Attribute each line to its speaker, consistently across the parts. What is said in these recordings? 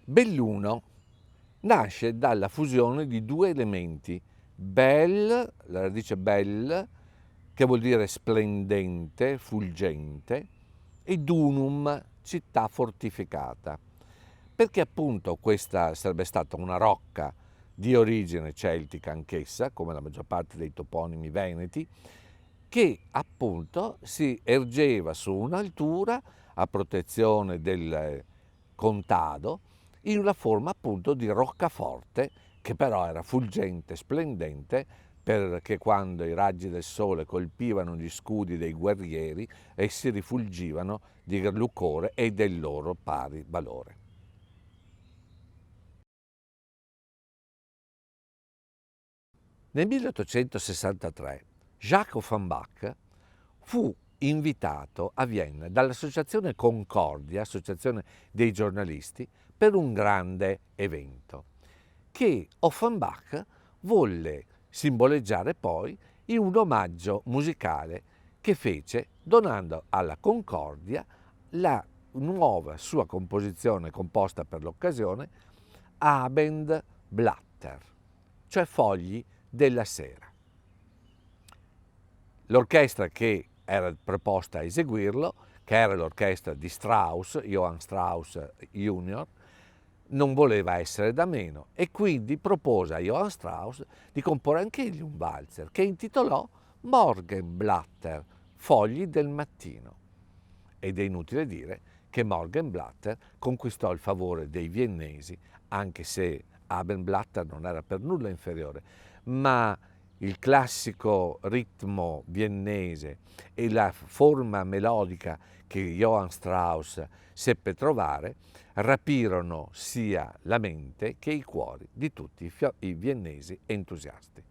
Speaker 1: Belluno nasce dalla fusione di due elementi, bel, la radice bel, che vuol dire splendente, fulgente, e dunum, città fortificata, perché appunto questa sarebbe stata una rocca di origine celtica anch'essa, come la maggior parte dei toponimi veneti, che appunto si ergeva su un'altura a protezione del contado in una forma appunto di roccaforte che però era fulgente, splendente, perché quando i raggi del sole colpivano gli scudi dei guerrieri, essi rifulgivano di lucore e del loro pari valore. Nel 1863 Jacques Offenbach fu invitato a Vienna dall'associazione Concordia, associazione dei giornalisti, per un grande evento che Offenbach volle simboleggiare poi in un omaggio musicale che fece donando alla Concordia la nuova sua composizione composta per l'occasione, Abendblätter, cioè fogli della sera. L'orchestra che era preposta a eseguirlo, che era l'orchestra di Strauss, Johann Strauss Jr., non voleva essere da meno e quindi propose a Johann Strauss di comporre anche egli un valzer che intitolò Morgenblätter, fogli del mattino. Ed è inutile dire che Morgenblätter conquistò il favore dei viennesi, anche se Abendblätter non era per nulla inferiore, ma il classico ritmo viennese e la forma melodica che Johann Strauss seppe trovare rapirono sia la mente che i cuori di tutti i viennesi entusiasti.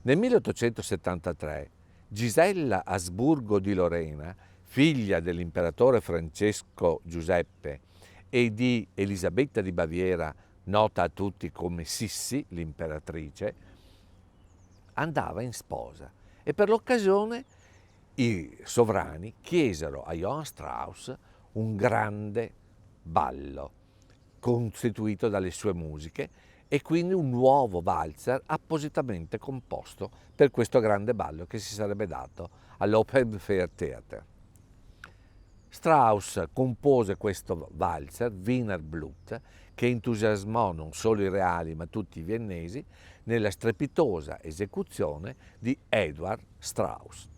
Speaker 1: Nel 1873 Gisella Asburgo di Lorena, figlia dell'imperatore Francesco Giuseppe e di Elisabetta di Baviera, nota a tutti come Sissi, l'imperatrice, andava in sposa e per l'occasione i sovrani chiesero a Johann Strauss un grande ballo costituito dalle sue musiche e quindi un nuovo valzer appositamente composto per questo grande ballo che si sarebbe dato all'Open Fair Theater. Strauss compose questo valzer, Wiener Blut, che entusiasmò non solo i reali ma tutti i viennesi nella strepitosa esecuzione di Edward Strauss.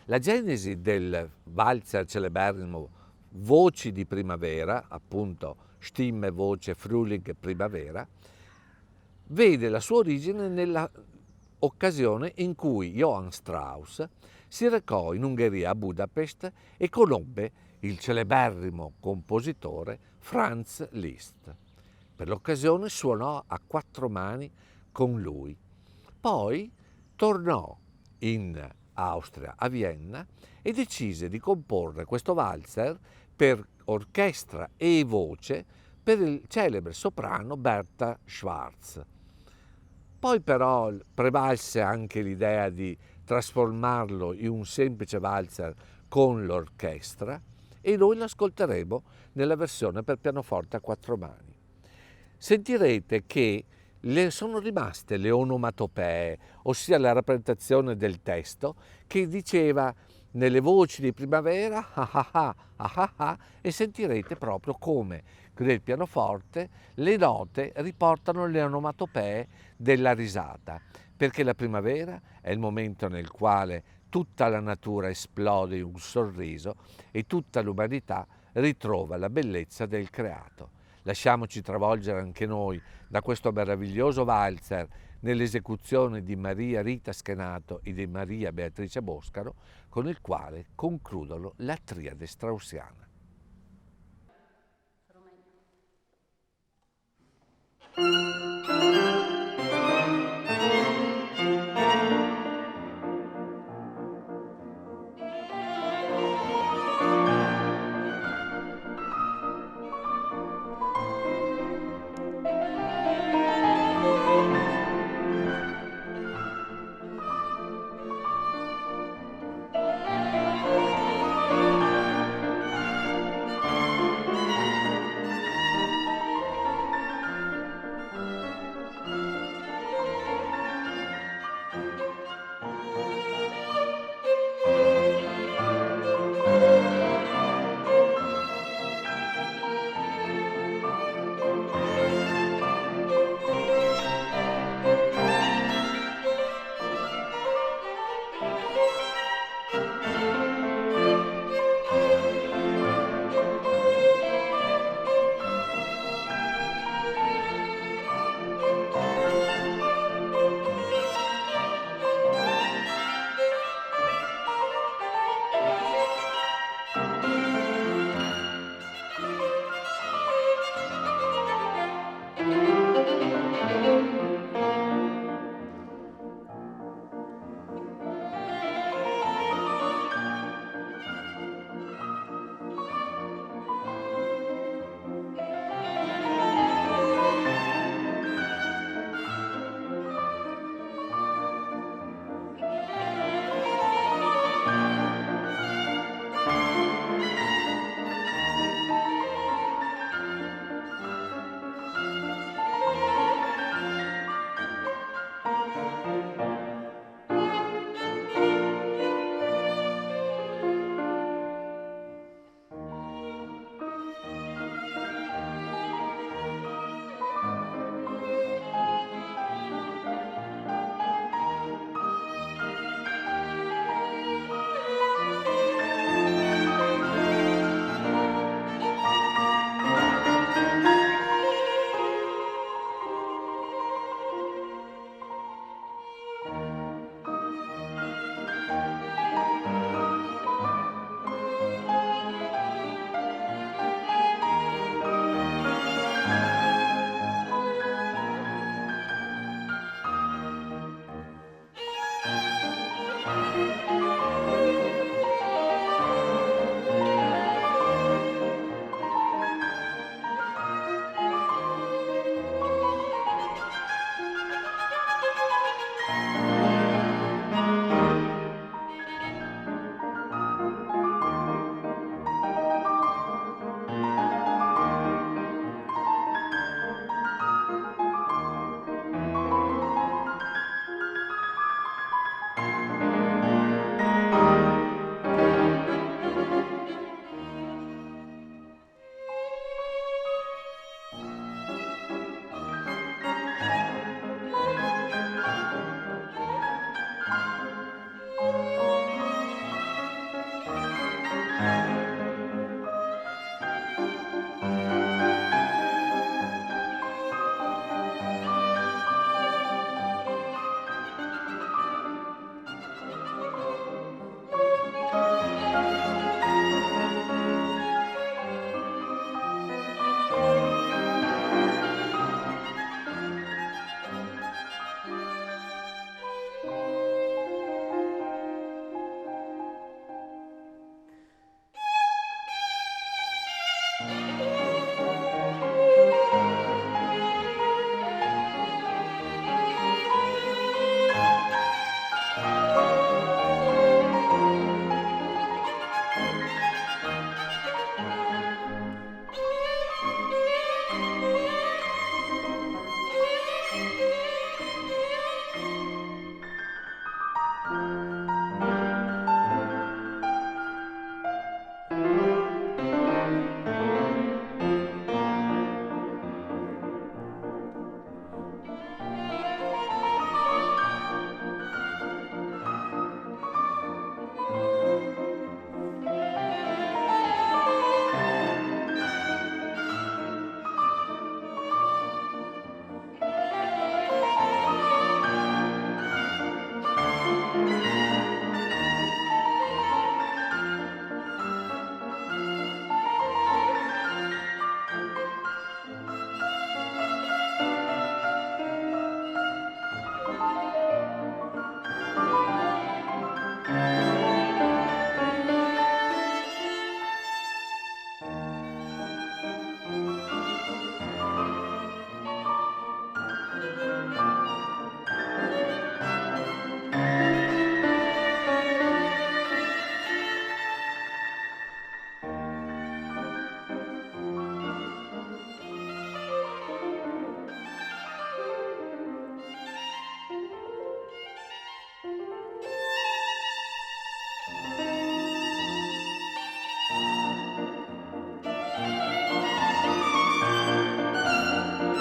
Speaker 1: La genesi del valzer celeberrimo Voci di primavera, appunto Stimme, voce, Frühling, primavera, vede la sua origine nella occasione in cui Johann Strauss si recò in Ungheria a Budapest e conobbe il celeberrimo compositore Franz Liszt. Per l'occasione suonò a quattro mani con lui. Poi tornò in Austria, a Vienna, e decise di comporre questo valzer per orchestra e voce per il celebre soprano Berta Schwarz. Poi però prevalse anche l'idea di trasformarlo in un semplice valzer con l'orchestra e noi l'ascolteremo nella versione per pianoforte a quattro mani. Sentirete che sono rimaste le onomatopee, ossia la rappresentazione del testo che diceva nelle voci di primavera ah ah ah ah ah ah, e sentirete proprio come nel pianoforte le note riportano le onomatopee della risata, perché la primavera è il momento nel quale tutta la natura esplode in un sorriso e tutta l'umanità ritrova la bellezza del creato. Lasciamoci travolgere anche noi da questo meraviglioso valzer nell'esecuzione di Maria Rita Schenato e di Maria Beatrice Boscaro, con il quale concludono la triade straussiana.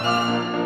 Speaker 1: Ciao.